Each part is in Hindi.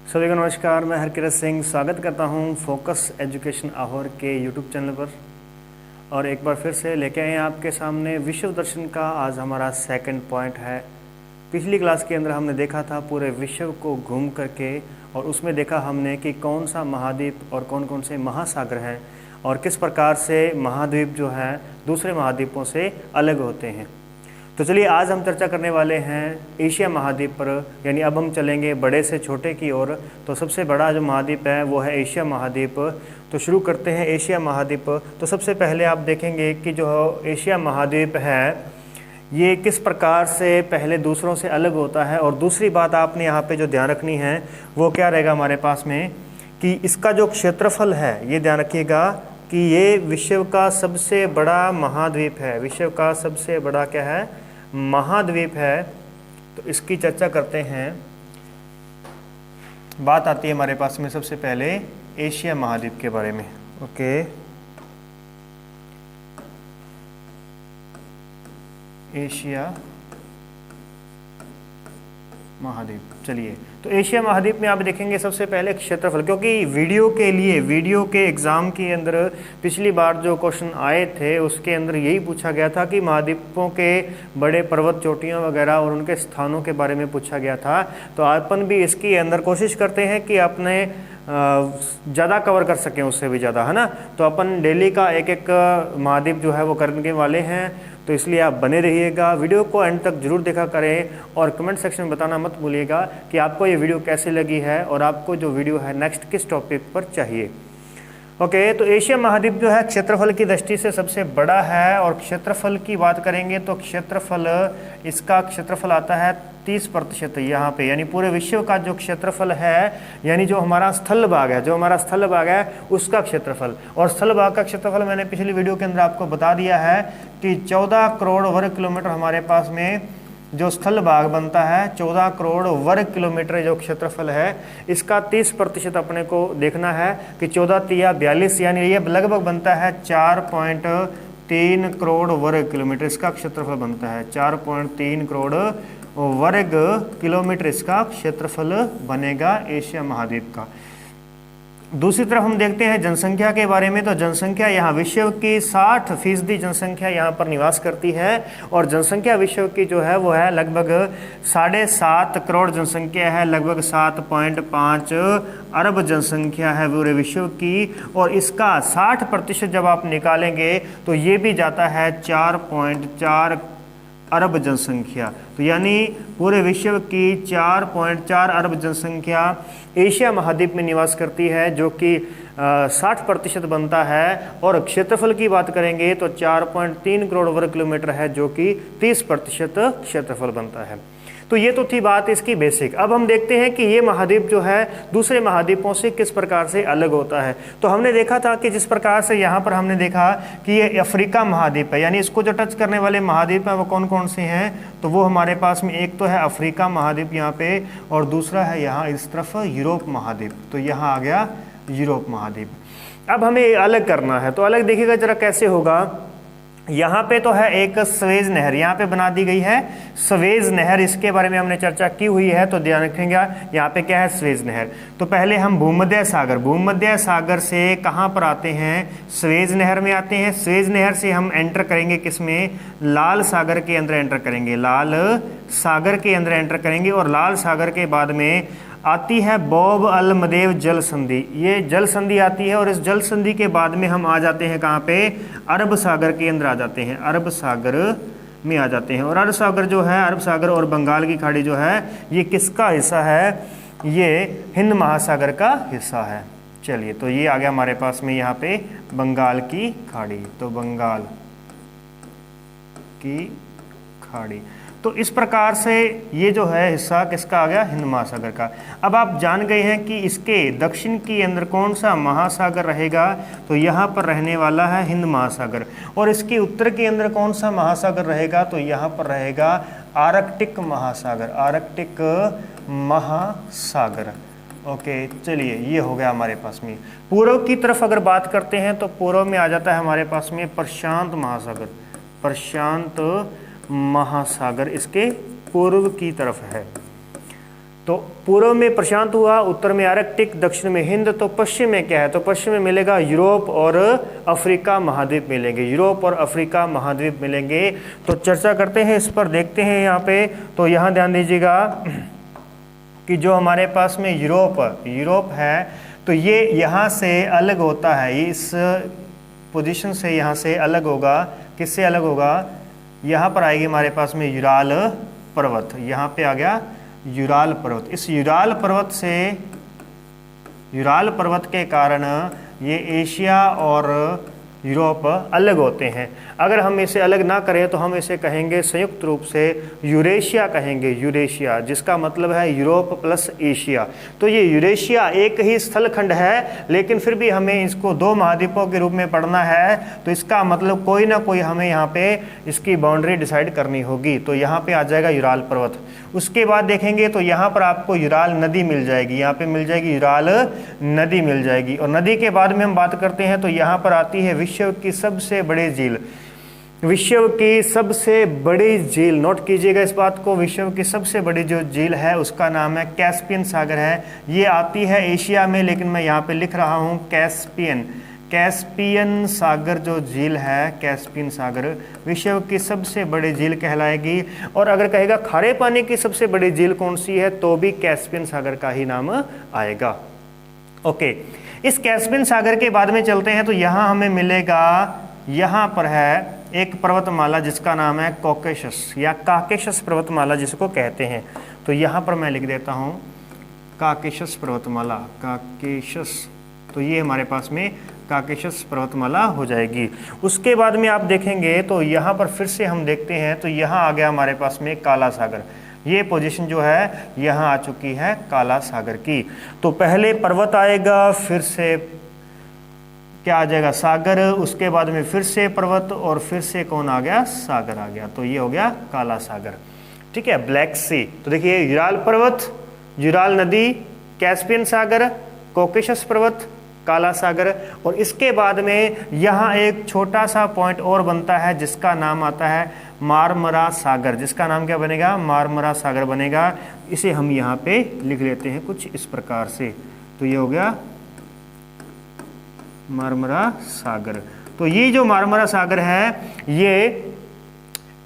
सभी को नमस्कार। मैं हरकिरत सिंह स्वागत करता हूं फोकस एजुकेशन आहोर के यूट्यूब चैनल पर। और एक बार फिर से लेके आए हैं आपके सामने विश्व दर्शन का। आज हमारा सेकंड पॉइंट है। पिछली क्लास के अंदर हमने देखा था पूरे विश्व को घूम करके, और उसमें देखा हमने कि कौन सा महाद्वीप और कौन कौन से महासागर हैं और किस प्रकार से महाद्वीप जो है दूसरे महाद्वीपों से अलग होते हैं। तो चलिए आज हम चर्चा करने वाले हैं एशिया महाद्वीप पर, यानी अब हम चलेंगे बड़े से छोटे की ओर। तो सबसे बड़ा जो महाद्वीप है वो है एशिया महाद्वीप। तो शुरू करते हैं एशिया महाद्वीप। तो सबसे पहले आप देखेंगे कि जो एशिया महाद्वीप है ये किस प्रकार से पहले दूसरों से अलग होता है। और दूसरी बात आपने यहाँ पे जो ध्यान रखनी है वो क्या रहेगा हमारे पास में, कि इसका जो क्षेत्रफल है ये ध्यान रखिएगा कि ये विश्व का सबसे बड़ा महाद्वीप है। विश्व का सबसे बड़ा क्या है, महाद्वीप है। तो इसकी चर्चा करते हैं। बात आती है हमारे पास में सबसे पहले एशिया महाद्वीप के बारे में। ओके, एशिया महाद्वीप। चलिए, तो एशिया महाद्वीप में आप देखेंगे सबसे पहले क्षेत्रफल, क्योंकि वीडियो के एग्ज़ाम के अंदर पिछली बार जो क्वेश्चन आए थे उसके अंदर यही पूछा गया था कि महाद्वीपों के बड़े पर्वत चोटियों वगैरह और उनके स्थानों के बारे में पूछा गया था। तो अपन भी इसके अंदर कोशिश करते हैं कि अपने ज़्यादा कवर कर सकें, उससे भी ज़्यादा, है ना। तो अपन डेली का एक एक महाद्वीप जो है वो करने वाले हैं। तो इसलिए आप बने रहिएगा, वीडियो को एंड तक जरूर देखा करें और कमेंट सेक्शन में बताना मत भूलिएगा कि आपको ये वीडियो कैसी लगी है और आपको जो वीडियो है नेक्स्ट किस टॉपिक पर चाहिए। ओके, तो एशिया महाद्वीप जो है क्षेत्रफल की दृष्टि से सबसे बड़ा है। और क्षेत्रफल की बात करेंगे तो इसका क्षेत्रफल आता है 30% यहाँ पे, यानी पूरे विश्व का जो क्षेत्रफल है, यानी जो हमारा स्थल भाग है उसका क्षेत्रफल। और स्थल भाग का क्षेत्रफल मैंने पिछली वीडियो के अंदर आपको बता दिया है कि 14 करोड़ वर्ग किलोमीटर हमारे पास में जो स्थल भाग बनता है। 14 करोड़ वर्ग किलोमीटर जो क्षेत्रफल है, इसका 30% अपने को देखना है कि 14 तिया 42, यानी ये लगभग बनता है 4.3 करोड़ वर्ग किलोमीटर इसका क्षेत्रफल बनता है। 4.3 करोड़ वर्ग किलोमीटर इसका क्षेत्रफल बनेगा एशिया महाद्वीप का। दूसरी तरफ हम देखते हैं जनसंख्या के बारे में। तो जनसंख्या यहाँ विश्व की 60% जनसंख्या यहाँ पर निवास करती है। और जनसंख्या विश्व की जो है वो है लगभग 7.5 करोड़ जनसंख्या है, लगभग 7.5 अरब जनसंख्या है पूरे विश्व की। और इसका 60% जब आप निकालेंगे तो ये भी जाता है 4.4 अरब जनसंख्या। तो यानी पूरे विश्व की 4.4 अरब जनसंख्या एशिया महाद्वीप में निवास करती है, जो कि 60% बनता है। और क्षेत्रफल की बात करेंगे तो 4.3 करोड़ वर्ग किलोमीटर है, जो कि 30% क्षेत्रफल बनता है। तो ये तो थी बात इसकी बेसिक। अब हम देखते हैं कि ये महाद्वीप जो है दूसरे महाद्वीपों से किस प्रकार से अलग होता है। तो हमने देखा था कि जिस प्रकार से यहाँ पर हमने देखा कि ये अफ्रीका महाद्वीप है, यानी इसको जो टच करने वाले महाद्वीप हैं वो कौन कौन से हैं। तो वो हमारे पास में एक तो है अफ्रीका महाद्वीप यहाँ पे, और दूसरा है यहाँ इस तरफ यूरोप महाद्वीप। तो यहाँ आ गया यूरोप महाद्वीप। अब हमें अलग करना है, तो अलग देखिएगा जरा कैसे होगा। यहाँ पे तो है एक स्वेज नहर, यहाँ पे बना दी गई है स्वेज नहर। इसके बारे में हमने चर्चा की हुई है, तो ध्यान रखेंगे यहाँ पे क्या है स्वेज नहर। तो पहले हम भूमध्य सागर से कहाँ पर आते हैं, स्वेज नहर में आते हैं। स्वेज नहर से हम एंटर करेंगे किसमें, लाल सागर के अंदर एंटर करेंगे, लाल सागर के अंदर एंटर करेंगे। और लाल सागर के बाद में आती है बॉब अल मंदेव जल संधि, ये जल संधि आती है। और इस जल संधि के बाद में हम आ जाते हैं कहाँ पे, अरब सागर के अंदर आ जाते हैं, अरब सागर में आ जाते हैं। और अरब सागर जो है, अरब सागर और बंगाल की खाड़ी जो है, ये किसका हिस्सा है, ये हिंद महासागर का हिस्सा है। चलिए, तो ये आ गया हमारे पास में यहाँ पे बंगाल की खाड़ी। तो बंगाल की खाड़ी, तो इस प्रकार से ये जो है हिस्सा किसका आ गया, हिंद महासागर का। अब आप जान गए हैं कि इसके दक्षिण के अंदर कौन सा महासागर रहेगा, तो यहाँ पर रहने वाला है हिंद महासागर। और इसके उत्तर के अंदर कौन सा महासागर रहेगा, तो यहाँ पर रहेगा आर्कटिक महासागर, आर्कटिक महासागर। ओके, चलिए ये हो गया हमारे पास में। पूर्व की तरफ अगर बात करते हैं तो पूर्व में आ जाता है हमारे पास में प्रशांत महासागर, प्रशांत महासागर इसके पूर्व की तरफ है। तो पूर्व में प्रशांत हुआ, उत्तर में आर्कटिक, दक्षिण में हिंद। तो पश्चिम में क्या है, तो पश्चिम में मिलेगा यूरोप और अफ्रीका महाद्वीप मिलेंगे, यूरोप और अफ्रीका महाद्वीप मिलेंगे। तो चर्चा करते हैं इस पर, देखते हैं यहाँ पे। तो यहाँ ध्यान दीजिएगा कि जो हमारे पास में यूरोप है, तो ये यहाँ से अलग होता है, इस पोजीशन से यहाँ से अलग होगा। किससे अलग होगा, यहाँ पर आएगी हमारे पास में यूराल पर्वत, यहाँ पे आ गया यूराल पर्वत। इस यूराल पर्वत के कारण ये एशिया और यूरोप अलग होते हैं। अगर हम इसे अलग ना करें तो हम इसे कहेंगे संयुक्त रूप से यूरेशिया कहेंगे, यूरेशिया, जिसका मतलब है यूरोप प्लस एशिया। तो ये यूरेशिया एक ही स्थलखंड है, लेकिन फिर भी हमें इसको दो महाद्वीपों के रूप में पढ़ना है। तो इसका मतलब कोई ना कोई हमें यहाँ पे इसकी बाउंड्री डिसाइड करनी होगी। तो यहाँ पे आ जाएगा यूराल पर्वत। उसके बाद देखेंगे तो यहाँ पर आपको यूराल नदी मिल जाएगी, यहाँ पे मिल जाएगी यूराल नदी मिल जाएगी। और नदी के बाद में हम बात करते हैं तो यहाँ पर आती है विश्व की सबसे बड़ी झील, विश्व की सबसे बड़ी झील, नोट कीजिएगा इस बात को, विश्व की सबसे बड़ी जो झील है उसका नाम है कैस्पियन सागर है। ये आती है एशिया में, लेकिन मैं यहाँ पे लिख रहा हूँ कैस्पियन सागर जो झील है, कैस्पियन सागर विश्व की सबसे बड़ी झील कहलाएगी। और अगर कहेगा खारे पानी की सबसे बड़ी झील कौन सी है, तो भी कैस्पियन सागर का ही नाम आएगा। ओके, इस कैस्पियन सागर के बाद में चलते हैं तो यहाँ हमें मिलेगा, यहाँ पर है एक पर्वतमाला जिसका नाम है कॉकेशस या काकेशस पर्वतमाला जिसको कहते हैं। तो यहाँ पर मैं लिख देता हूँ काकेशस पर्वतमाला, काकेशस। तो ये हमारे पास में काकेशस पर्वतमाला हो जाएगी। उसके बाद में आप देखेंगे तो यहाँ पर फिर से हम देखते हैं तो यहाँ आ गया हमारे पास में काला सागर। ये पोजीशन जो है यहाँ आ चुकी है काला सागर की। तो पहले पर्वत आएगा, फिर से क्या आ जाएगा, सागर, उसके बाद में फिर से पर्वत और फिर से कौन आ गया, सागर आ गया। तो ये हो गया काला सागर। ठीक है, ब्लैक सी। तो देखिए यूराल पर्वत, यूराल नदी, कैस्पियन सागर, कॉकेशस पर्वत, काला सागर। और इसके बाद में यहाँ एक छोटा सा पॉइंट और बनता है जिसका नाम आता है मारमरा सागर। जिसका नाम क्या बनेगा, मारमरा सागर बनेगा। इसे हम यहाँ पे लिख लेते हैं कुछ इस प्रकार से। तो ये हो गया मारमरा सागर। तो ये जो मारमरा सागर है ये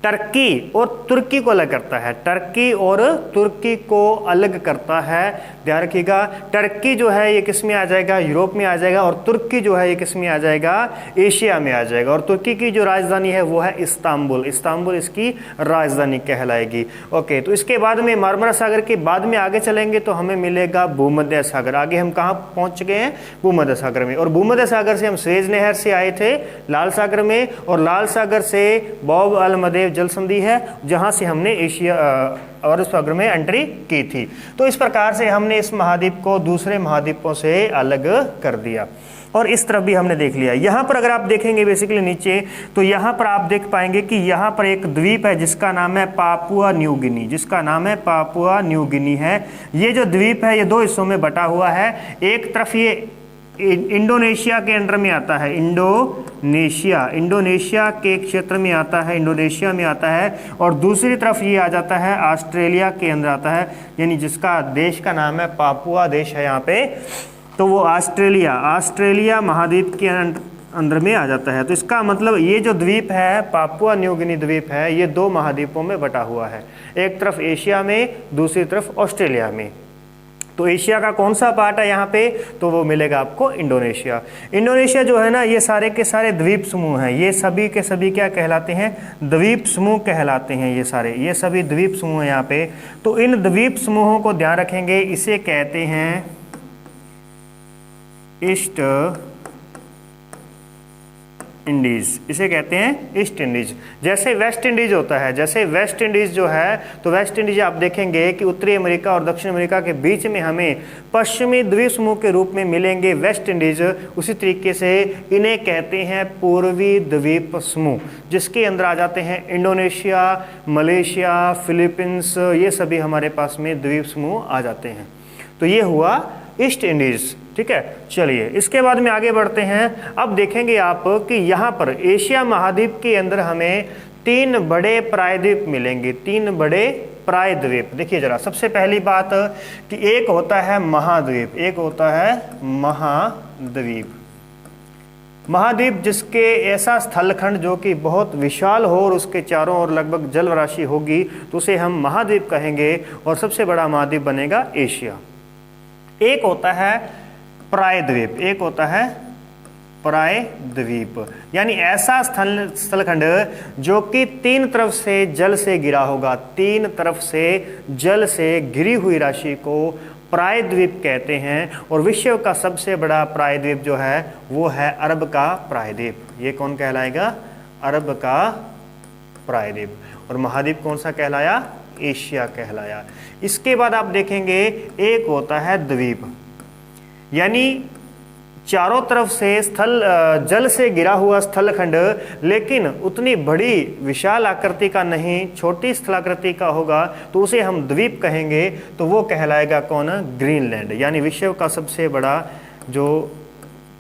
टर्की और तुर्की को अलग करता है, टर्की और तुर्की को अलग करता है। ध्यान रखिएगा, टर्की जो है ये किस में आ जाएगा, यूरोप में आ जाएगा, और तुर्की जो है ये किस में आ जाएगा, एशिया में आ जाएगा। और तुर्की की जो राजधानी है वो है इस्तांबुल, इस्तांबुल इसकी राजधानी कहलाएगी। ओके, तो इसके बाद में मारमरा सागर के बाद में आगे चलेंगे तो हमें मिलेगा भूमध्य सागर। आगे हम कहाँ पहुँच गए हैं, भूमध्य सागर में। और भूमध्य सागर से हम सुएज नहर से आए थे लाल सागर में, और लाल सागर से बॉब अल मंदेब जल संधि है जहां से हमने एशिया और सागर में एंट्री की थी। तो इस प्रकार से हमने इस महाद्वीप को दूसरे महाद्वीपों से अलग कर दिया। और इस तरफ भी हमने देख लिया। यहाँ पर अगर आप देखेंगे बेसिकली नीचे, तो यहाँ पर आप देख पाएंगे कि यहाँ पर एक द्वीप है जिसका नाम है पापुआ न्यू गिनी, जिसका नाम है पापुआ न्यू गिनी है। ये जो द्वीप है ये दो हिस्सों में बटा हुआ है। एक तरफ ये इंडोनेशिया के अंडर में आता है, इंडोनेशिया के क्षेत्र में आता है, इंडोनेशिया में आता है। और दूसरी तरफ ये आ जाता है ऑस्ट्रेलिया के अंदर आता है, यानी जिसका देश का नाम है पापुआ देश है यहाँ पे। तो वो ऑस्ट्रेलिया महाद्वीप के अंदर में आ जाता है। तो इसका मतलब ये जो द्वीप है पापुआ न्यू गिनी द्वीप है, ये दो महाद्वीपों में बटा हुआ है, एक तरफ एशिया में, दूसरी तरफ ऑस्ट्रेलिया में। तो एशिया का कौन सा पार्ट है यहाँ पे, तो वो मिलेगा आपको इंडोनेशिया। इंडोनेशिया जो है ना, ये सारे के सारे द्वीप समूह हैं, ये सभी के सभी क्या कहलाते हैं, द्वीप समूह कहलाते हैं। ये सभी द्वीप समूह हैं यहाँ पे। तो इन द्वीप समूहों को ध्यान रखेंगे, इसे कहते हैं ईस्ट इंडीज, इसे कहते हैं ईस्ट इंडीज। जैसे वेस्ट इंडीज होता है, जैसे वेस्ट इंडीज जो है, तो वेस्ट इंडीज आप देखेंगे कि उत्तरी अमेरिका और दक्षिण अमेरिका के बीच में हमें पश्चिमी द्वीप समूह के रूप में मिलेंगे वेस्ट इंडीज। उसी तरीके से इन्हें कहते हैं पूर्वी द्वीप समूह, जिसके अंदर आ जाते हैं इंडोनेशिया, मलेशिया, फिलीपींस, ये सभी हमारे पास में द्वीप समूह आ जाते हैं। तो ये हुआ ईस्ट इंडीज। ठीक है, चलिए इसके बाद में आगे बढ़ते हैं। अब देखेंगे आप कि यहाँ पर एशिया महाद्वीप के अंदर हमें तीन बड़े प्रायद्वीप मिलेंगे, तीन बड़े प्रायद्वीप। देखिए जरा, सबसे पहली बात कि एक होता है महाद्वीप, एक होता है महाद्वीप। महाद्वीप जिसके ऐसा स्थलखंड जो कि बहुत विशाल हो और उसके चारों ओर लगभग जल राशि होगी तो उसे हम महाद्वीप कहेंगे, और सबसे बड़ा महाद्वीप बनेगा एशिया। एक होता है प्रायद्वीप, एक होता है प्रायद्वीप, यानी ऐसा स्थलखंड जो कि तीन तरफ से जल से घिरा होगा, तीन तरफ से जल से घिरी हुई राशि को प्रायद्वीप कहते हैं। और विश्व का सबसे बड़ा प्रायद्वीप जो है वो है अरब का प्रायद्वीप। ये कौन कहलाएगा? अरब का प्रायद्वीप। और महाद्वीप कौन सा कहलाया? एशिया कहलाया। इसके बाद आप देखेंगे एक होता है द्वीप, यानी चारों तरफ से जल से घिरा हुआ स्थलखंड, लेकिन उतनी बड़ी विशाल आकृति का नहीं, छोटी स्थलाकृति का होगा तो उसे हम द्वीप कहेंगे। तो वो कहलाएगा कौन? ग्रीनलैंड। यानी विश्व का सबसे बड़ा जो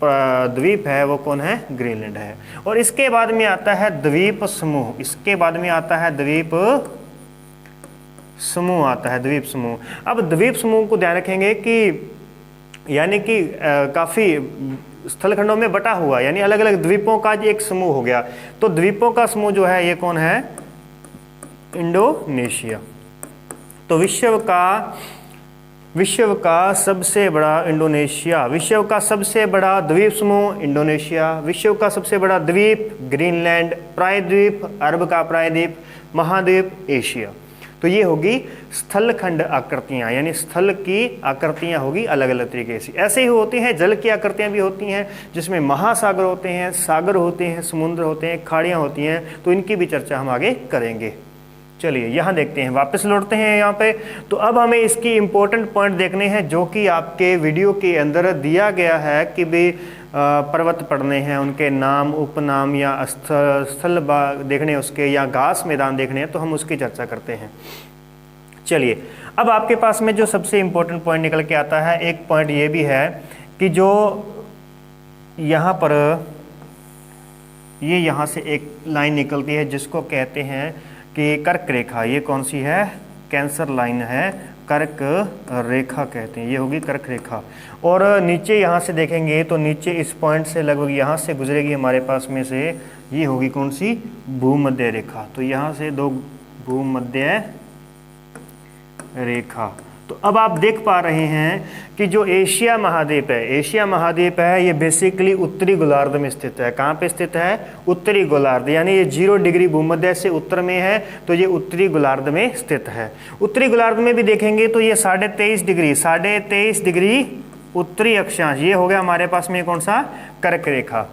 द्वीप है वो कौन है? ग्रीनलैंड है। और इसके बाद में आता है द्वीप समूह, इसके बाद में आता है द्वीप समूह, आता है द्वीप समूह। अब द्वीप समूह को ध्यान रखेंगे कि यानी कि काफ़ी स्थलखंडों में बटा हुआ, यानी अलग अलग द्वीपों का एक समूह हो गया। तो द्वीपों का समूह जो है ये कौन है? इंडोनेशिया। तो विश्व का सबसे बड़ा इंडोनेशिया, विश्व का सबसे बड़ा द्वीप समूह इंडोनेशिया, विश्व का सबसे बड़ा द्वीप ग्रीनलैंड, प्रायद्वीप अरब का प्रायद्वीप, महाद्वीप एशिया। तो ये होगी स्थलखंड आकृतियाँ, यानी स्थल की आकृतियाँ होगी अलग अलग तरीके से। ऐसे ही होती हैं जल की आकृतियाँ भी होती हैं, जिसमें महासागर होते हैं, सागर होते हैं, समुद्र होते हैं, खाड़ियाँ होती हैं। तो इनकी भी चर्चा हम आगे करेंगे। चलिए यहाँ देखते हैं, वापस लौटते हैं यहाँ पे। तो अब हमें इसकी इम्पोर्टेंट पॉइंट देखने हैं जो कि आपके वीडियो के अंदर दिया गया है कि भी पर्वत पढ़ने हैं, उनके नाम, उपनाम या स्थल देखने उसके, या घास मैदान देखने हैं, तो हम उसकी चर्चा करते हैं। चलिए, अब आपके पास में जो सबसे इम्पोर्टेंट पॉइंट निकल के आता है, एक पॉइंट ये भी है कि जो यहाँ पर ये यहाँ से एक लाइन निकलती है जिसको कहते हैं कि कर्क रेखा। ये कौन सी है? कैंसर लाइन है, कर्क रेखा कहते हैं, ये होगी कर्क रेखा। और नीचे यहाँ से देखेंगे तो नीचे इस पॉइंट से लगभग यहाँ से गुजरेगी हमारे पास में से, ये होगी कौन सी? भूमध्य रेखा। तो यहाँ से दो भूमध्य रेखा। तो अब आप देख पा रहे हैं कि जो एशिया महाद्वीप है, एशिया महाद्वीप है, ये बेसिकली उत्तरी गोलार्ध में स्थित है। कहाँ पे स्थित है? उत्तरी गोलार्ध, यानी ये 0 डिग्री भूमध्य से उत्तर में है, तो ये उत्तरी गोलार्ध में स्थित है। उत्तरी गोलार्ध में भी देखेंगे तो ये 23.5 डिग्री उत्तरी अक्षांश, ये हो गया हमारे पास में कौन सा? कर्क रेखा।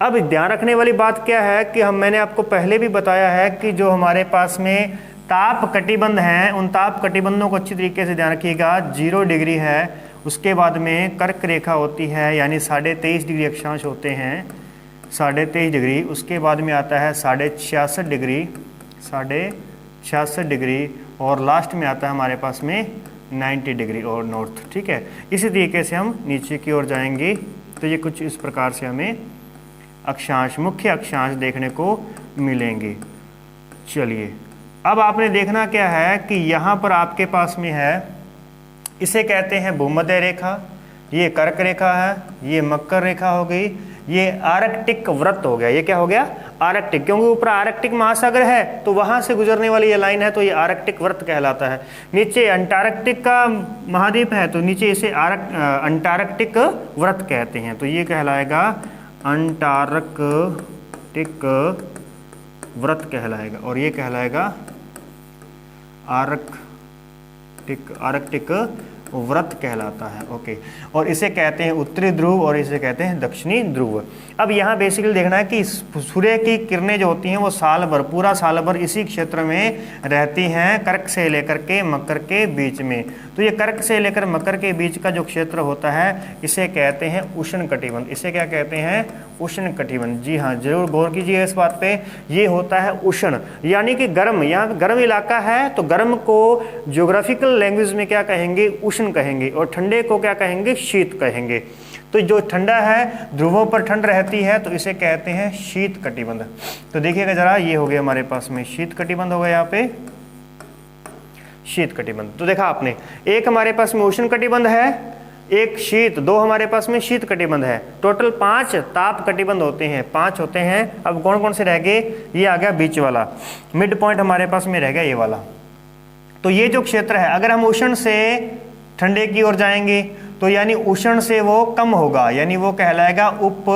अब ध्यान रखने वाली बात क्या है कि मैंने आपको पहले भी बताया है कि जो हमारे पास में ताप कटिबंध हैं, उन ताप कटिबंधों को अच्छी तरीके से ध्यान रखिएगा। 0 डिग्री है, उसके बाद में कर्क रेखा होती है, यानी 23.5 डिग्री अक्षांश होते हैं, 23.5 डिग्री। उसके बाद में आता है 66.5 डिग्री, 66.5 डिग्री, और लास्ट में आता है हमारे पास में 90 डिग्री और नॉर्थ। ठीक है, इसी तरीके से हम नीचे की ओर जाएंगे तो ये कुछ इस प्रकार से हमें अक्षांश, मुख्य अक्षांश देखने को मिलेंगे। चलिए, अब आपने देखना क्या है कि यहाँ पर आपके पास में है, इसे कहते हैं भूमध्य रेखा, ये कर्क रेखा है, ये मकर रेखा हो गई, ये आर्कटिक वृत्त हो गया। ये क्या हो गया? आर्कटिक, क्योंकि ऊपर आर्कटिक महासागर है तो वहाँ से गुजरने वाली ये लाइन है, तो ये आर्कटिक वृत्त कहलाता है। नीचे अंटार्कटिक का महाद्वीप है तो नीचे इसे अंटार्कटिक वृत्त कहते हैं, तो ये कहलाएगा अंटार्कटिक वृत्त कहलाएगा, और ये कहलाएगा आर्कटिक व्रत कहलाता है। ओके, और इसे कहते हैं उत्तरी ध्रुव और इसे कहते हैं दक्षिणी ध्रुव। अब यहाँ बेसिकली देखना है कि सूर्य की किरणें जो होती हैं वो साल भर, पूरा साल भर इसी क्षेत्र में रहती हैं, कर्क से लेकर के मकर के बीच में। तो ये कर्क से लेकर मकर के बीच का जो क्षेत्र होता है इसे कहते हैं उष्ण कटिबंध। इसे क्या कहते हैं? उष्ण कटिबंध। जी हाँ, जरूर गौर कीजिए इस बात पे। ये होता है उष्ण, यानी कि गर्म। यहाँ गर्म इलाका है तो गर्म को ज्योग्राफिकल लैंग्वेज में क्या कहेंगे? उष्ण कहेंगे, और ठंडे को क्या कहेंगे? शीत कहेंगे। तो जो ठंडा है, ध्रुवों पर ठंड रहती है, तो इसे कहते हैं शीत कटिबंध। तो देखिएगा जरा, ये हो गया हमारे पास में शीत कटिबंध हो गया यहाँ पे। शीत कटिबंध। तो देखा आपने, एक हमारे पास में उष्ण कटिबंध है, एक शीत, दो हमारे पास में शीत कटिबंध है, टोटल 5 ताप कटिबंध होते हैं, 5 होते हैं। अब कौन कौन से रह गए, ये आ गया बीच वाला, मिड पॉइंट हमारे पास में रह गया ये वाला। तो ये जो क्षेत्र है, अगर हम उष्ण से ठंडे की ओर जाएंगे तो यानी उष्ण से वो कम होगा, यानी वो कहलाएगा उप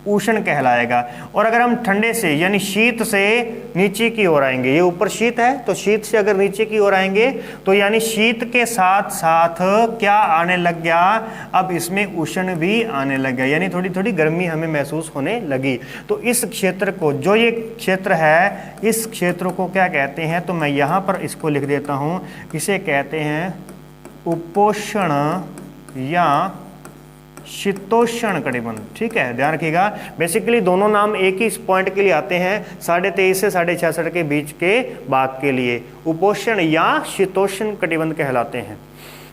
उष्ण कहलाएगा। और अगर हम ठंडे से यानी शीत से नीचे की ओर आएंगे, ये ऊपर शीत है तो शीत से अगर नीचे की ओर आएंगे तो यानी शीत के साथ साथ क्या आने लग गया, अब इसमें उष्ण भी आने लग गया, यानी थोड़ी थोड़ी गर्मी हमें महसूस होने लगी। तो इस क्षेत्र को, जो ये क्षेत्र है, इस क्षेत्र को क्या कहते हैं, तो मैं यहाँ पर इसको लिख देता हूँ, इसे कहते हैं उपोष्ण या शीतोष्ण कटिबंध। ठीक है, ध्यान रखिएगा, बेसिकली दोनों नाम एक ही पॉइंट के लिए आते हैं, 23.5 से 66.5 के बीच के भाग के लिए उपोष्ण या शीतोष्ण कटिबंध कहलाते हैं।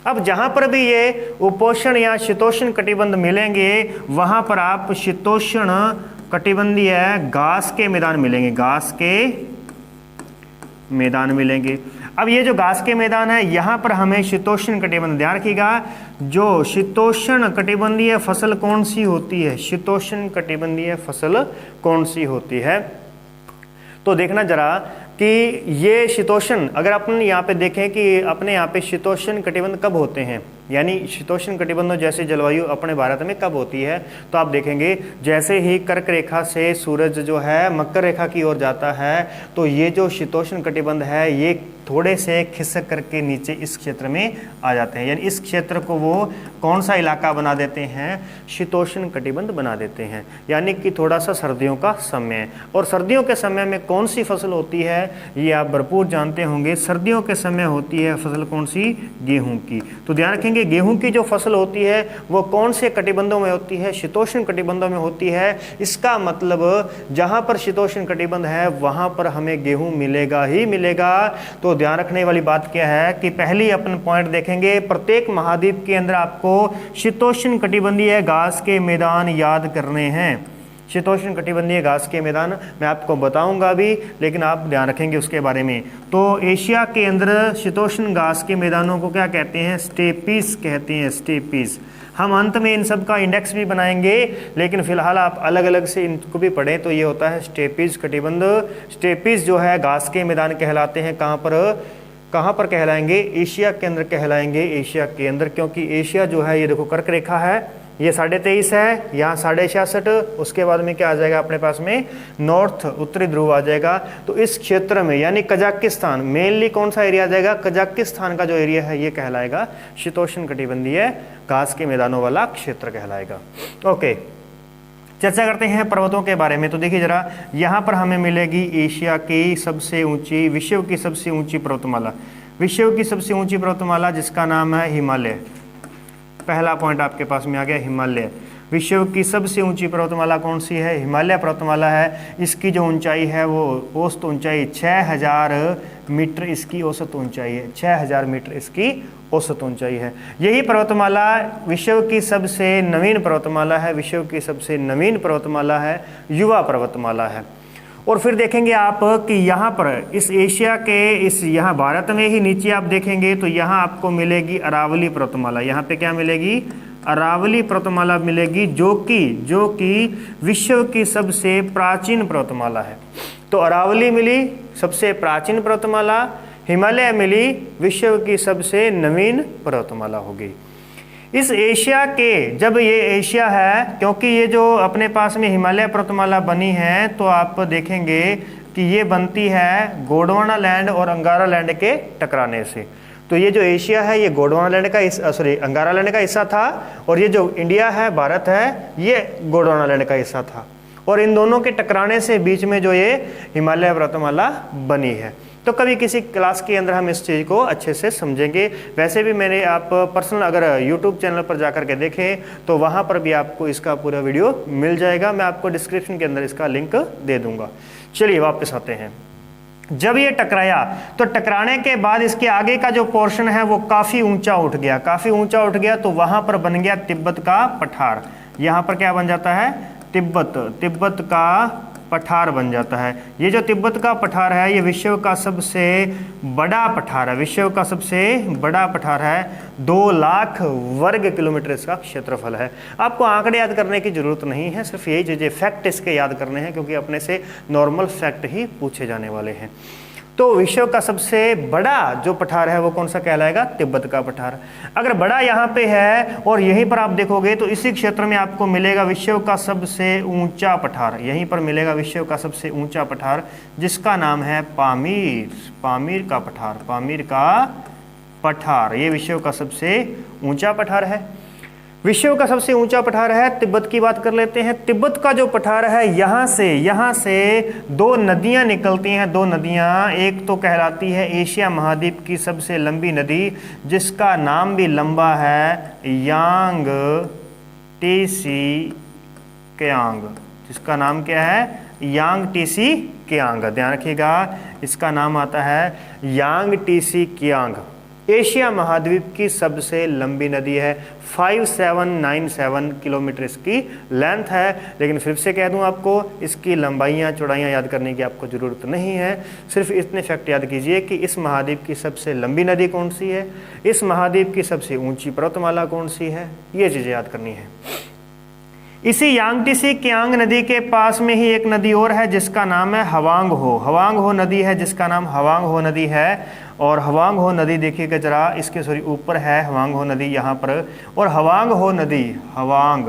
अब जहां पर भी ये उपोष्ण या शीतोष्ण कटिबंध मिलेंगे वहां पर आप शीतोष्ण कटिबंधीय घास के मैदान मिलेंगे, घास के मैदान मिलेंगे। अब ये जो घास के मैदान है, यहाँ पर हमें शीतोष्ण कटिबंध, ध्यान रखिएगा, जो शीतोष्ण कटिबंधीय फसल कौन सी होती है, शीतोष्ण कटिबंधीय फसल कौन सी होती है, तो देखना जरा कि ये शीतोष्ण, अगर अपन यहाँ पे देखें कि अपने यहाँ पे शीतोष्ण कटिबंध कब होते हैं, यानी शीतोष्ण कटिबंध जैसी जलवायु अपने भारत में कब होती है, तो आप देखेंगे जैसे ही कर्क रेखा से सूरज जो है मकर रेखा की ओर जाता है, तो ये जो शीतोष्ण कटिबंध है ये थोड़े से खिसक करके नीचे इस क्षेत्र में आ जाते हैं, यानी इस क्षेत्र को वो कौन सा इलाका बना देते हैं, शीतोष्ण कटिबंध बना देते हैं, यानी कि थोड़ा सा सर्दियों का समय। और सर्दियों के समय में कौन सी फसल होती है, ये आप भरपूर जानते होंगे, सर्दियों के समय होती है फसल कौन सी, गेहूं की। तो ध्यान रखेंगे, गेहूं की जो फसल होती है वो कौन से कटिबंधों में होती है, शीतोष्ण कटिबंधों में होती है। इसका मतलब जहां पर शीतोष्ण कटिबंध है वहां पर हमें गेहूं मिलेगा ही मिलेगा। तो ध्यान रखने वाली बात क्या है कि पहली अपन पॉइंट देखेंगे, प्रत्येक महाद्वीप के अंदर आपको शीतोष्ण कटिबंधीय घास के मैदान याद करने हैं। शीतोष्ण कटिबंधीय घास के मैदान मैं आपको बताऊंगा भी, लेकिन आप ध्यान रखेंगे उसके बारे में। तो एशिया के अंदर शीतोष्ण घास के मैदानों को क्या कहते हैं, स्टेपीज कहते हैं, स्टेपीज। हम अंत में इन सब का इंडेक्स भी बनाएंगे, लेकिन फिलहाल आप अलग अलग से इनको भी पढ़ें। तो ये होता है स्टेपीज कटिबंध। स्टेपीज जो है घास के मैदान कहलाते हैं, कहाँ पर कहलाएंगे, एशिया के अंदर कहलाएंगे, एशिया के अंदर, क्योंकि एशिया जो है ये देखो कर्क रेखा है, ये 23.5 है, यहाँ 66.5, उसके बाद में क्या आ जाएगा अपने पास में, नॉर्थ उत्तरी ध्रुव आ जाएगा। तो इस क्षेत्र में यानी कजाकिस्तान, मेनली कौन सा एरिया आ जाएगा, कजाकिस्तान का जो एरिया है ये कहलाएगा शीतोष्ण कटिबंधीय घास के मैदानों वाला क्षेत्र कहलाएगा। ओके, चर्चा करते हैं पर्वतों के बारे में। तो देखिए जरा, यहाँ पर हमें मिलेगी एशिया की सबसे ऊंची, विश्व की सबसे ऊंची पर्वतमाला, विश्व की सबसे ऊंची पर्वतमाला जिसका नाम है हिमालय। पहला पॉइंट आपके पास में आ गया, हिमालय। विश्व की सबसे ऊंची पर्वतमाला कौन सी है, हिमालय पर्वतमाला है। इसकी जो ऊंचाई है वो औसत ऊंचाई 6000 मीटर इसकी औसत ऊंचाई है, 6000 मीटर इसकी औसत ऊंचाई है। यही पर्वतमाला विश्व की सबसे नवीन पर्वतमाला है, विश्व की सबसे नवीन पर्वतमाला है, युवा पर्वतमाला है। और फिर देखेंगे आप कि यहाँ पर इस एशिया के इस यहाँ भारत में ही नीचे आप देखेंगे तो यहाँ आपको मिलेगी अरावली पर्वतमाला। यहाँ पे क्या मिलेगी, अरावली पर्वतमाला मिलेगी, जो कि विश्व की सबसे प्राचीन पर्वतमाला है। तो अरावली मिली सबसे प्राचीन पर्वतमाला, हिमालय मिली विश्व की सबसे नवीन पर्वतमाला हो गई। इस एशिया के, जब ये एशिया है, क्योंकि ये जो अपने पास में हिमालय पर्वतमाला बनी है, तो आप देखेंगे कि ये बनती है गोंडवाना लैंड और अंगारा लैंड के टकराने से। तो ये जो एशिया है ये गोंडवाना लैंड का अंगारा लैंड का हिस्सा था, और ये जो इंडिया है, भारत है, ये गोंडवाना लैंड का हिस्सा था। और इन दोनों के टकराने से बीच में जो ये हिमालय पर्वतमाला बनी है। तो कभी किसी क्लास के अंदर हम इस चीज़ को अच्छे से समझेंगे। वैसे भी मैंने आप पर्सनल अगर YouTube चैनल पर जाकर के देखें तो वहाँ पर भी आपको इसका पूरा वीडियो मिल जाएगा। मैं आपको डिस्क्रिप्शन के अंदर इसका लिंक दे दूँगा। चलिए वापस आते हैं। जब ये टकराया तो टकराने के बाद इसके आगे का जो पोर्शन है वो काफ़ी ऊंचा उठ गया, काफ़ी ऊंचा उठ गया। तो वहाँ पर बन गया तिब्बत का पठार। यहाँ पर क्या बन जाता है, तिब्बत का पठार बन जाता है। ये जो तिब्बत का पठार है ये विश्व का सबसे बड़ा पठार है, विश्व का सबसे बड़ा पठार है। 2 लाख वर्ग किलोमीटर इसका क्षेत्रफल है। आपको आंकड़े याद करने की जरूरत नहीं है, सिर्फ यही चीज़ें फैक्ट इसके याद करने हैं, क्योंकि अपने से नॉर्मल फैक्ट ही पूछे जाने वाले हैं। तो विश्व का सबसे बड़ा जो पठार है वो कौन सा कहलाएगा? तिब्बत का पठार। अगर बड़ा यहाँ पे है और यहीं पर आप देखोगे तो इसी क्षेत्र में आपको मिलेगा विश्व का सबसे ऊंचा पठार, यहीं पर मिलेगा विश्व का सबसे ऊंचा पठार, जिसका नाम है पामीर। पामीर का पठार, पामीर का पठार, ये विश्व का सबसे ऊंचा पठार है। विश्व का सबसे ऊंचा पठार है। तिब्बत की बात कर लेते हैं। तिब्बत का जो पठार है यहाँ से 2 नदियाँ निकलती हैं, 2 नदियाँ। एक तो कहलाती है एशिया महाद्वीप की सबसे लंबी नदी, जिसका नाम भी लंबा है, यांग टीसी कियांग। जिसका नाम क्या है? यांग टीसी कियांग। ध्यान रखिएगा, इसका नाम आता है यांग टीसी कियांग। एशिया महाद्वीप की सबसे लंबी नदी है, 5797 किलोमीटर इसकी लेंथ है। लेकिन फिर से कह दूं आपको, इसकी लंबाइयाँ चौड़ाइयाँ याद करने की आपको ज़रूरत नहीं है। सिर्फ इतने फैक्ट याद कीजिए कि इस महाद्वीप की सबसे लंबी नदी कौन सी है, इस महाद्वीप की सबसे ऊंची पर्वतमाला कौन सी है, ये चीज़ें याद करनी है। इसी यांगटीसी कियांग नदी के पास में ही एक नदी और है जिसका नाम है हवांग हो। हवांग हो नदी है जिसका नाम हवांग हो नदी है। और हवांग हो नदी देखिएगा जरा, इसके ऊपर है हवांग हो नदी यहाँ पर। और हवांग हो नदी, हवांग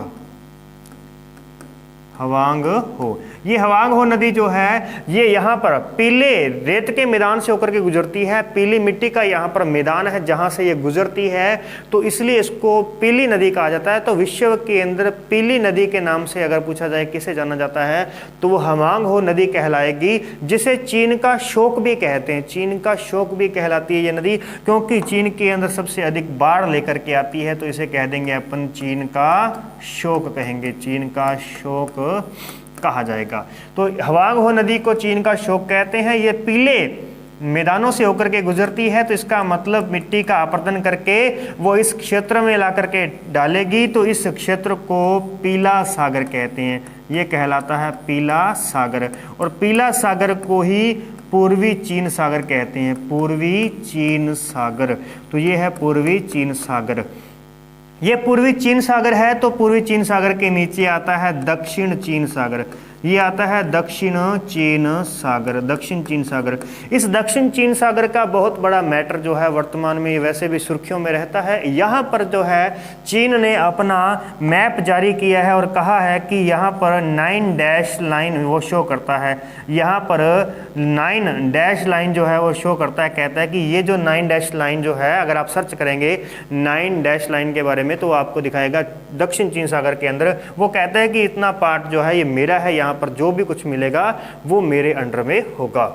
हो, ये हवांग हो नदी जो है ये यहाँ पर पीले रेत के मैदान से होकर के गुजरती है। पीली मिट्टी का यहाँ पर मैदान है जहाँ से ये गुजरती है, तो इसलिए इसको पीली नदी कहा जाता है। तो विश्व के अंदर पीली नदी के नाम से अगर पूछा जाए किसे जाना जाता है तो वो हवांग हो नदी कहलाएगी, जिसे चीन का शोक भी कहते हैं। चीन का शोक भी कहलाती है ये नदी, क्योंकि चीन के अंदर सबसे अधिक बाढ़ लेकर के आती है, तो इसे कह देंगे अपन चीन का शोक कहेंगे, चीन का शोक कहा जाएगा। तो हवांग हो नदी को चीन का शोक कहते हैं। ये पीले मैदानों से होकर के गुजरती है, तो इसका मतलब मिट्टी का अपरदन करके वो इस क्षेत्र में ला करके डालेगी, तो इस क्षेत्र को पीला सागर कहते हैं। ये कहलाता है पीला सागर। और पीला सागर को ही पूर्वी चीन सागर कहते हैं, पूर्वी चीन सागर। तो ये है पूर्वी चीन सागर। ये पूर्वी चीन सागर है, तो पूर्वी चीन सागर के नीचे आता है दक्षिण चीन सागर। ये आता है दक्षिण चीन सागर, दक्षिण चीन सागर। इस दक्षिण चीन सागर का बहुत बड़ा मैटर जो है वर्तमान में वैसे भी सुर्खियों में रहता है। यहाँ पर जो है चीन ने अपना मैप जारी किया है और कहा है कि यहाँ पर 9 डैश लाइन वो शो करता है। यहाँ पर 9 डैश लाइन जो है वो शो करता है, कहता है कि ये जो 9 डैश लाइन जो है, अगर आप सर्च करेंगे 9 डैश लाइन के बारे में तो आपको दिखाएगा दक्षिण चीन सागर के अंदर। वो कहता है कि इतना पार्ट जो है ये मेरा है, यहाँ पर जो भी कुछ मिलेगा वो मेरे अंडर में होगा।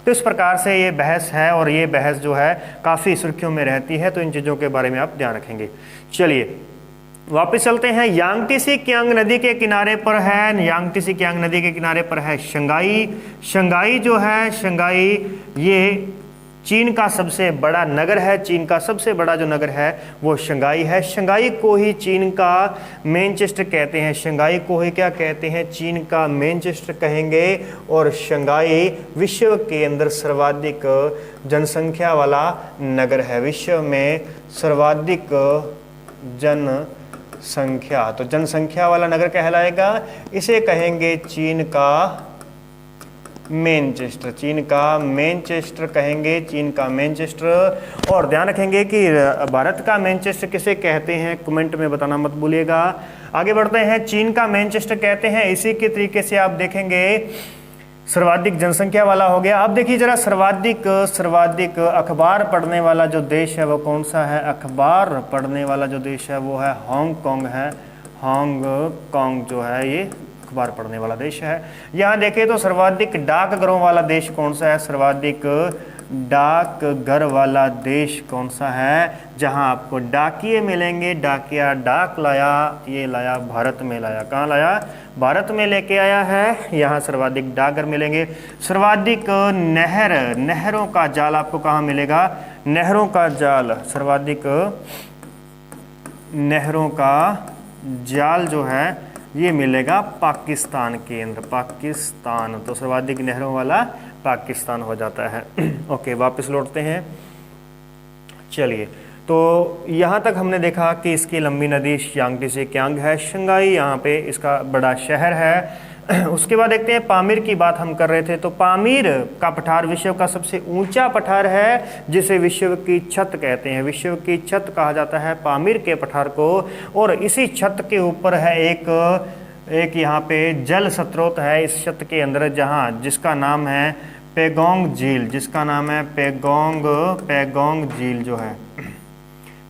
तो इस प्रकार से ये बहस है, और ये बहस जो है काफ़ी सुर्खियों में रहती है, तो इन चीज़ों के बारे में आप ध्यान रखेंगे। चलिए वापस चलते हैं। यांगटीसी कियांग नदी के किनारे पर है, यांगटीसी कियांग नदी के किनारे पर है शंघाई। शंघाई जो है, शंघाई ये चीन का सबसे बड़ा नगर है। चीन का सबसे बड़ा जो नगर है वो शंघाई है। शंघाई को ही चीन का मैनचेस्टर कहते हैं। शंघाई को ही क्या कहते हैं? चीन का मैनचेस्टर कहेंगे। और शंघाई विश्व के अंदर सर्वाधिक जनसंख्या वाला नगर है, विश्व में सर्वाधिक जनसंख्या, तो जनसंख्या वाला नगर कहलाएगा। इसे कहेंगे चीन का मैनचेस्टर, चीन का मैनचेस्टर कहेंगे, चीन का मैनचेस्टर। और ध्यान रखेंगे कि भारत का मैनचेस्टर किसे कहते हैं, कमेंट में बताना मत भूलिएगा। आगे बढ़ते हैं। चीन का मैनचेस्टर कहते हैं, इसी के तरीके से आप देखेंगे सर्वाधिक जनसंख्या वाला हो गया। अब देखिए जरा, सर्वाधिक अखबार पढ़ने वाला जो देश है वो कौन सा है? अखबार पढ़ने वाला जो देश है वो है हांगकांग है। हांगकांग जो है ये अखबार पढ़ने वाला देश है। यहाँ देखें तो सर्वाधिक डाकघरों वाला देश कौन सा है? सर्वाधिक डाकघर वाला देश कौन सा है? जहाँ आपको डाकिये मिलेंगे। डाकिया डाक लाया, ये लाया भारत में लाया। कहाँ लाया? भारत में लेके आया है। यहाँ सर्वाधिक डाकघर मिलेंगे। सर्वाधिक नहरों का जाल आपको कहाँ मिलेगा? नहरों का जाल, सर्वाधिक नहरों का जाल जो है ये मिलेगा पाकिस्तान के अंदर, पाकिस्तान, तो सर्वाधिक नहरों वाला पाकिस्तान हो जाता है। ओके, वापस लौटते हैं। चलिए, तो यहाँ तक हमने देखा कि इसकी लंबी नदी यांगटी से क्यांग है, शंघाई यहाँ पे इसका बड़ा शहर है। उसके बाद देखते हैं पामीर की बात हम कर रहे थे, तो पामीर का पठार विश्व का सबसे ऊंचा पठार है, जिसे विश्व की छत कहते हैं। विश्व की छत कहा जाता है पामीर के पठार को। और इसी छत के ऊपर है एक यहाँ पे जल स्रोत है इस छत के अंदर, जहाँ जिसका नाम है पेगोंग झील, जिसका नाम है पेगोंग झील जो है,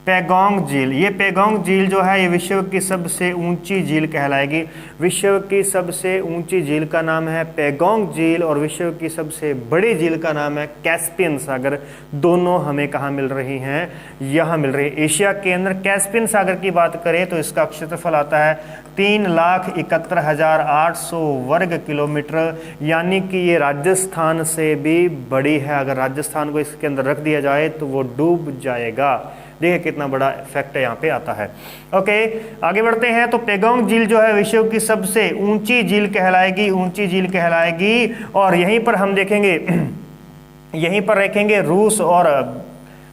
पेगोंग झील। ये पेगोंग झील जो है ये विश्व की सबसे ऊंची झील कहलाएगी। विश्व की सबसे ऊंची झील का नाम है पेगोंग झील और विश्व की सबसे बड़ी झील का नाम है कैस्पियन सागर। दोनों हमें कहाँ मिल रही हैं? यहाँ मिल रही है एशिया के अंदर। कैस्पियन सागर की बात करें तो इसका क्षेत्रफल आता है 3,71,800 वर्ग किलोमीटर, यानी कि ये राजस्थान से भी बड़ी है। अगर राजस्थान को इसके अंदर रख दिया जाए तो वो डूब जाएगा। देखिए कितना बड़ा इफेक्ट यहाँ पे आता है। ओके, आगे बढ़ते हैं। तो पेगोंग झील जो है विश्व की सबसे ऊंची झील कहलाएगी, ऊंची झील कहलाएगी। और यहीं पर हम देखेंगे, यहीं पर देखेंगे रूस और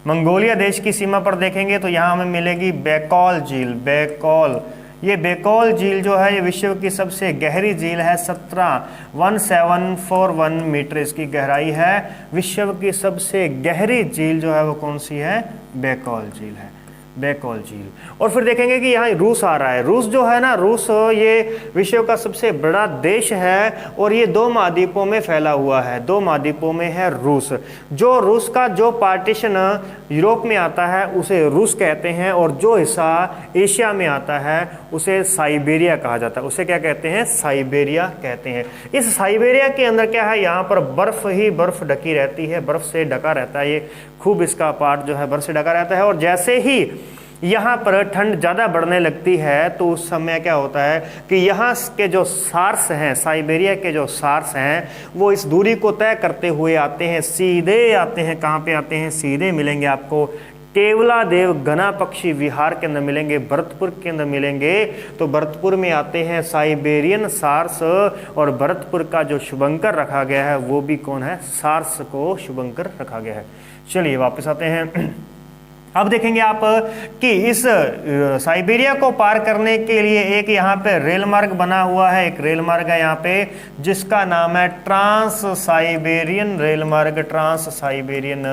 मंगोलिया देश की सीमा पर देखेंगे तो यहाँ हमें मिलेगी बैकॉल झील। बैकॉल, ये बैकॉल झील जो है ये विश्व की सबसे गहरी झील है। 1741 मीटर इसकी गहराई है। विश्व की सबसे गहरी झील जो है वो कौन सी है? बैकॉल झील है, बैकॉल झील। और फिर देखेंगे कि यहाँ रूस आ रहा है। रूस जो है ना, रूस ये विश्व का सबसे बड़ा देश है और ये 2 महाद्वीपों में फैला हुआ है। 2 महाद्वीपों में है रूस। जो रूस का जो पार्टीशन यूरोप में आता है उसे रूस कहते हैं, और जो हिस्सा एशिया में आता है उसे साइबेरिया कहा जाता है। उसे क्या कहते हैं? साइबेरिया कहते हैं। इस साइबेरिया के अंदर क्या है? यहाँ पर बर्फ ही बर्फ ढकी रहती है, बर्फ से ढका रहता है। ये खूब इसका पार्ट जो है बर्फ से ढका रहता है। और जैसे ही यहाँ पर ठंड ज़्यादा बढ़ने लगती है तो उस समय क्या होता है कि यहाँ के जो सार्स हैं, साइबेरिया के जो सार्स हैं, वो इस दूरी को तय करते हुए आते हैं, सीधे आते हैं। कहाँ पे आते हैं? सीधे मिलेंगे आपको केवलादेव घना पक्षी विहार के अंदर मिलेंगे, भरतपुर के अंदर मिलेंगे। तो भरतपुर में आते हैं साइबेरियन सार्स, और भरतपुर का जो शुभंकर रखा गया है वो भी कौन है? सार्स को शुभंकर रखा गया है। चलिए वापस आते हैं। अब देखेंगे आप कि इस साइबेरिया को पार करने के लिए एक यहाँ पे रेल मार्ग बना हुआ है। एक रेल मार्ग है यहाँ पे जिसका नाम है ट्रांस साइबेरियन रेल मार्ग। ट्रांस साइबेरियन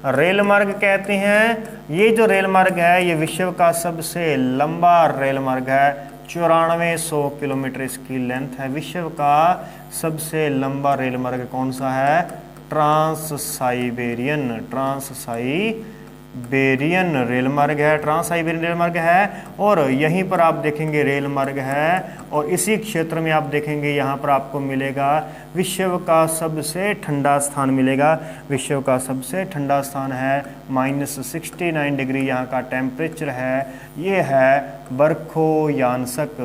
रेल मार्ग कहते हैं। ये जो रेल मार्ग है ये विश्व का सबसे लंबा रेल मार्ग है। 9400 किलोमीटर इसकी लेंथ है। विश्व का सबसे लंबा रेल मार्ग कौन सा है? ट्रांस साइबेरियन रेल मार्ग है। ट्रांस साइबेरियन रेल मार्ग है। और यहीं पर आप देखेंगे रेल मार्ग है, और इसी क्षेत्र में आप देखेंगे यहाँ पर आपको मिलेगा विश्व का सबसे ठंडा स्थान मिलेगा। विश्व का सबसे ठंडा स्थान है, -69 डिग्री यहाँ का टेम्परेचर है। ये है बरखोयानसक।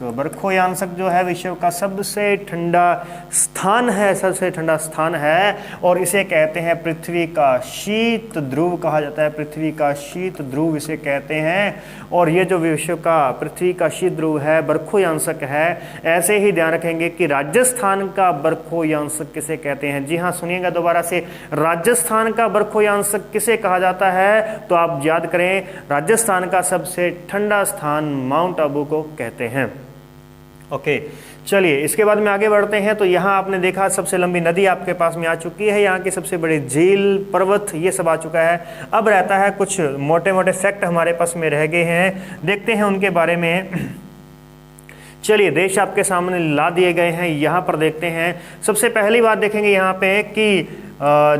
बरखोयानसक जो है विश्व का सबसे ठंडा स्थान है, सबसे ठंडा स्थान है। और इसे कहते हैं पृथ्वी का शीत ध्रुव कहा जाता है। पृथ्वी का शीत ध्रुव इसे कहते हैं। और ये जो विश्व का पृथ्वी का शीत ध्रुव है बरखोयानसक है। ऐसे ही ध्यान रखेंगे कि राजस्थान का बरखोयानसक किसे कहते हैं। जी हाँ, सुनिएगा दोबारा से, राजस्थान का बरखोयानसक किसे कहा जाता है? तो आप याद करें, राजस्थान का सबसे ठंडा स्थान माउंट आबू को कहते हैं। ओके, चलिए इसके बाद में आगे बढ़ते हैं। तो यहाँ आपने देखा सबसे लंबी नदी आपके पास में आ चुकी है, यहाँ की सबसे बड़ी झील, पर्वत, ये सब आ चुका है। अब रहता है कुछ मोटे मोटे फैक्ट हमारे पास में रह गए हैं, देखते हैं उनके बारे में। चलिए देश आपके सामने ला दिए गए हैं, यहाँ पर देखते हैं। सबसे पहली बात देखेंगे यहाँ पे कि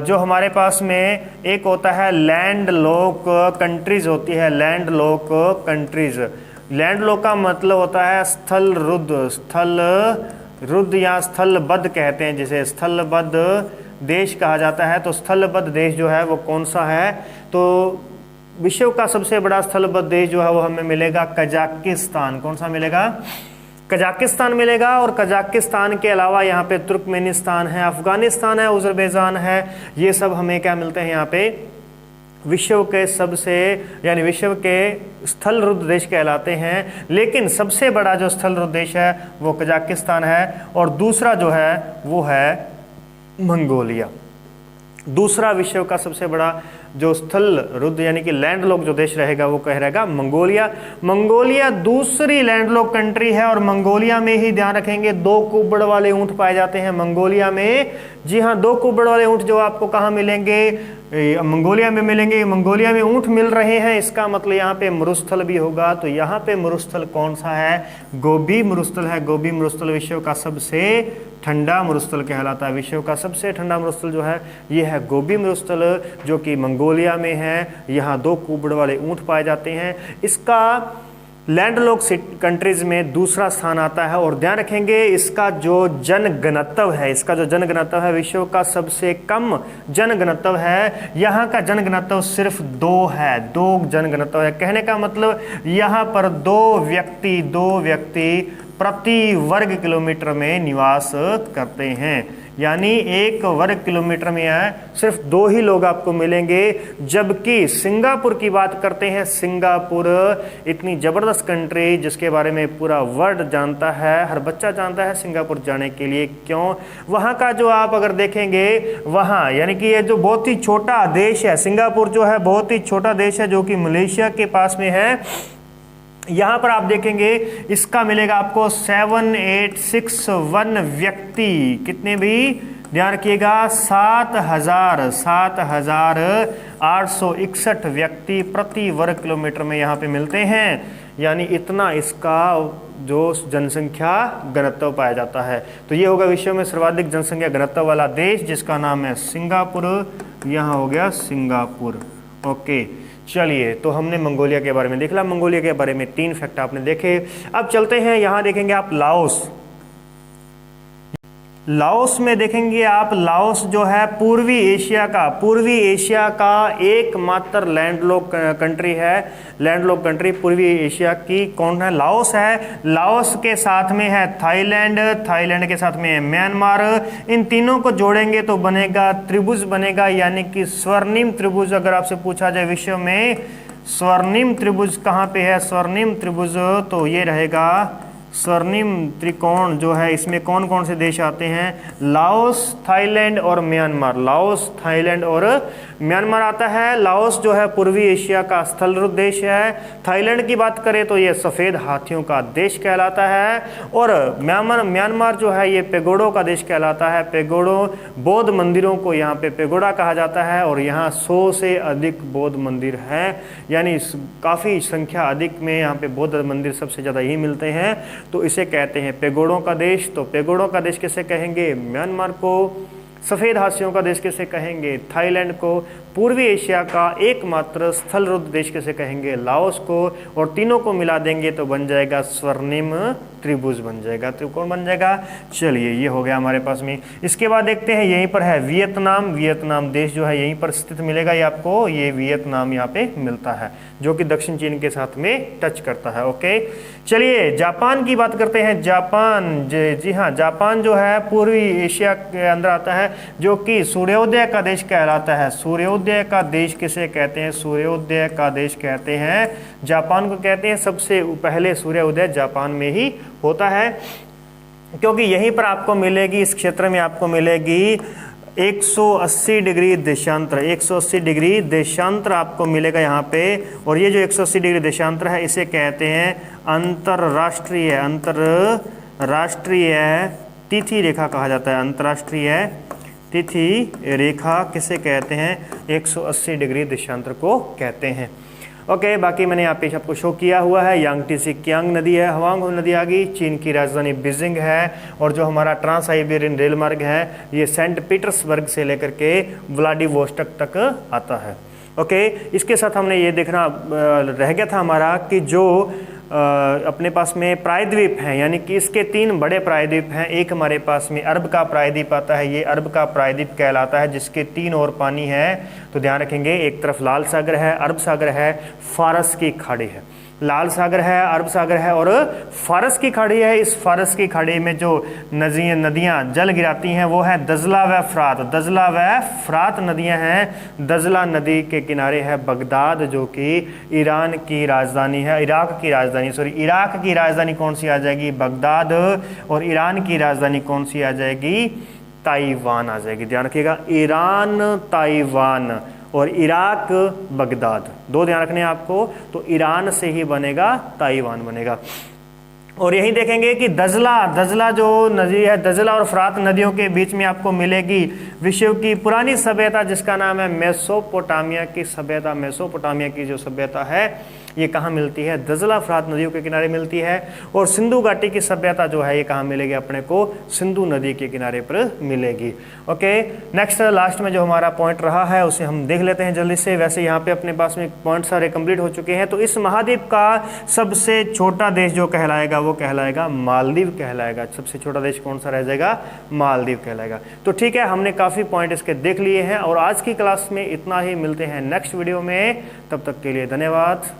जो हमारे पास में एक होता है लैंड लॉक कंट्रीज होती है। Land lock countries, land lock का मतलब होता है स्थल रुद्ध या स्थलबद्ध कहते हैं, जिसे स्थलबद्ध देश कहा जाता है। तो स्थलबद्ध देश जो है वो कौन सा है? तो विश्व का सबसे बड़ा स्थलबद्ध देश जो है वो हमें मिलेगा कजाकिस्तान। कौन सा मिलेगा? कजाकिस्तान मिलेगा। और कजाकिस्तान के अलावा यहाँ पे तुर्कमेनिस्तान है, अफगानिस्तान है, उज़्बेकिस्तान है। ये सब हमें क्या मिलते हैं यहाँ पे? विश्व के सबसे यानी विश्व के स्थल रुद्ध देश कहलाते हैं। लेकिन सबसे बड़ा जो स्थल रुद्ध देश है वो कजाकिस्तान है और दूसरा जो है वो है मंगोलिया। दूसरा विश्व का सबसे बड़ा जो स्थल रुद्ध यानी कि लैंडलॉक जो देश रहेगा वो कह रहेगा मंगोलिया। मंगोलिया दूसरी लैंडलॉक कंट्री है और मंगोलिया में ही ध्यान रखेंगे 2 कुबड़ वाले ऊंट पाए जाते हैं मंगोलिया में। जी हाँ, 2 कुबड़ वाले ऊंट जो आपको कहाँ मिलेंगे, मंगोलिया में मिलेंगे। मंगोलिया में ऊंट मिल रहे हैं, इसका मतलब यहाँ पे मरुस्थल भी होगा। तो यहाँ पे मरुस्थल कौन सा है, गोबी मरुस्थल है। गोबी मरुस्थल विश्व का सबसे ठंडा मरुस्थल कहलाता है। विश्व का सबसे ठंडा मरुस्थल जो है ये है गोबी मरुस्थल, जो कि मंगोलिया में है। यहाँ 2 कुबड़ वाले ऊंट पाए जाते हैं। इसका लैंडलॉक कंट्रीज में दूसरा स्थान आता है। और ध्यान रखेंगे इसका जो जनघनत्व है, इसका जो जनघनत्व है विश्व का सबसे कम जनघनत्व है। यहाँ का जनघनत्व सिर्फ 2 है, 2 जनघनत्व है। कहने का मतलब यहाँ पर 2 व्यक्ति प्रति वर्ग किलोमीटर में निवास करते हैं। यानी 1 वर्ग किलोमीटर में सिर्फ 2 ही लोग आपको मिलेंगे। जबकि सिंगापुर की बात करते हैं, सिंगापुर इतनी ज़बरदस्त कंट्री जिसके बारे में पूरा वर्ल्ड जानता है, हर बच्चा जानता है सिंगापुर जाने के लिए। क्यों? वहाँ का जो आप अगर देखेंगे वहाँ यानी कि ये जो बहुत ही छोटा देश है, सिंगापुर जो है बहुत ही छोटा देश है जो कि मलेशिया के पास में है। यहाँ पर आप देखेंगे इसका मिलेगा आपको 7861 व्यक्ति, कितने भी ध्यान रखिएगा 7,861 व्यक्ति प्रति वर्ग किलोमीटर में यहाँ पे मिलते हैं। यानी इतना इसका जो जनसंख्या घनत्व पाया जाता है। तो ये होगा विश्व में सर्वाधिक जनसंख्या घनत्व वाला देश जिसका नाम है सिंगापुर। यहाँ हो गया सिंगापुर। ओके, चलिए तो हमने मंगोलिया के बारे में देख लिया। मंगोलिया के बारे में 3 फैक्ट आपने देखे। अब चलते हैं, यहाँ देखेंगे आप लाओस। लाओस में देखेंगे आप, लाओस जो है पूर्वी एशिया का एकमात्र लैंडलॉक कंट्री है। लैंडलॉक कंट्री पूर्वी एशिया की कौन है? लाओस है। लाओस के साथ में है थाईलैंड के साथ में है म्यांमार। इन तीनों को जोड़ेंगे तो बनेगा त्रिभुज बनेगा, यानी कि स्वर्णिम त्रिभुज। अगर आपसे पूछा जाए विश्व में स्वर्णिम त्रिभुज कहाँ पे है, स्वर्णिम त्रिभुज, तो ये रहेगा स्वर्णिम त्रिकोण जो है। इसमें कौन कौन से देश आते हैं? लाओस, थाईलैंड और म्यांमार। लाओस, थाईलैंड और म्यांमार आता है। लाओस जो है पूर्वी एशिया का स्थल रुद्ध देश है। थाईलैंड की बात करें तो ये सफ़ेद हाथियों का देश कहलाता है। और म्यांमार जो है ये पेगोडों का देश कहलाता है। पेगोडो बौद्ध मंदिरों को यहाँ पे पेगोडा कहा जाता है और यहाँ 100 से अधिक बौद्ध मंदिर हैं, यानी काफ़ी संख्या अधिक में यहाँ पे बौद्ध मंदिर सबसे ज़्यादा ही मिलते हैं। तो इसे कहते हैं पेगोडों का देश। तो पेगोडों का देश किसे कहेंगे? म्यांमार को। सफ़ेद हाथियों का देश किसे कहेंगे? थाईलैंड को। पूर्वी एशिया का एकमात्र स्थल रुद्ध देश किसे कहेंगे? लाओस को। और तीनों को मिला देंगे तो बन जाएगा स्वर्णिम त्रिभुज बन जाएगा, त्रिकोण बन जाएगा। चलिए ये हो गया हमारे पास में। इसके बाद देखते हैं यहीं पर है वियतनाम। वियतनाम देश जो है यहीं पर स्थित मिलेगा ये आपको। ये वियतनाम यहाँ पे मिलता है जो कि दक्षिण चीन के साथ में टच करता है। ओके, चलिए जापान की बात करते हैं। जापान, जी हाँ, जापान जो है पूर्वी एशिया के अंदर आता है जो कि सूर्योदय का देश कहलाता है। सूर्योदय का देश किसे कहते हैं? सूर्योदय का देश कहते हैं जापान को कहते हैं। सबसे पहले सूर्योदय जापान में ही होता है क्योंकि यहीं पर आपको मिलेगी, इस क्षेत्र में आपको मिलेगी 180 डिग्री देशांतर। 180 डिग्री देशांतर आपको मिलेगा यहाँ पे। और ये जो 180 डिग्री देशांतर है इसे कहते हैं अंतरराष्ट्रीय तिथि रेखा कहा जाता है। अंतर्राष्ट्रीय तिथि रेखा किसे कहते हैं? 180 डिग्री देशांतर को कहते हैं। ओके, बाकी मैंने यहाँ पे आपको शो किया हुआ है। यांगटी से कियांग नदी है, हवांग नदी आ गई, चीन की राजधानी बीजिंग है। और जो हमारा ट्रांस साइबेरियन रेल मार्ग है ये सेंट पीटर्सबर्ग से लेकर के व्लादिवोस्टोक तक आता है। ओके, इसके साथ हमने ये देखना रह गया था हमारा कि जो अपने पास में प्रायद्वीप हैं, यानी कि इसके 3 बड़े प्रायद्वीप हैं। एक हमारे पास में अरब का प्रायद्वीप आता है, ये अरब का प्रायद्वीप कहलाता है जिसके 3 ओर पानी है। तो ध्यान रखेंगे, एक तरफ लाल सागर है, अरब सागर है, फारस की खाड़ी है। लाल सागर है, अरब सागर है और फारस की खाड़ी है। इस फारस की खाड़ी में जो नदियाँ जल गिराती हैं वो है दजला व फरात। दजला व फरात नदियाँ हैं। दजला नदी के किनारे है बगदाद, जो कि ईरान की राजधानी है, इराक की राजधानी कौन सी आ जाएगी? बगदाद। और ईरान की राजधानी कौन सी आ जाएगी? ताइवान आ जाएगी। ध्यान रखिएगा, ईरान ताइवान और इराक बगदाद, दो ध्यान रखने हैं आपको। तो ईरान से ही बनेगा ताइवान बनेगा। और यही देखेंगे कि दजला जो नदी है, दजला और फरात नदियों के बीच में आपको मिलेगी विश्व की पुरानी सभ्यता, जिसका नाम है मेसोपोटामिया की सभ्यता। मेसोपोटामिया की जो सभ्यता है ये कहाँ मिलती है? दजला फरात नदियों के किनारे मिलती है। और सिंधु घाटी की सभ्यता जो है ये कहाँ मिलेगी अपने को? सिंधु नदी के किनारे पर मिलेगी। ओके, नेक्स्ट लास्ट में जो हमारा पॉइंट रहा है उसे हम देख लेते हैं जल्दी से। वैसे यहाँ पे अपने पास में पॉइंट सारे कंप्लीट हो चुके हैं। तो इस महाद्वीप का सबसे छोटा देश जो कहलाएगा वो कहलाएगा मालदीव कहलाएगा। सबसे छोटा देश कौन सा रह जाएगा? मालदीव कहलाएगा। तो ठीक है, हमने काफ़ी पॉइंट इसके देख लिए हैं और आज की क्लास में इतना ही। मिलते हैं नेक्स्ट वीडियो में, तब तक के लिए धन्यवाद।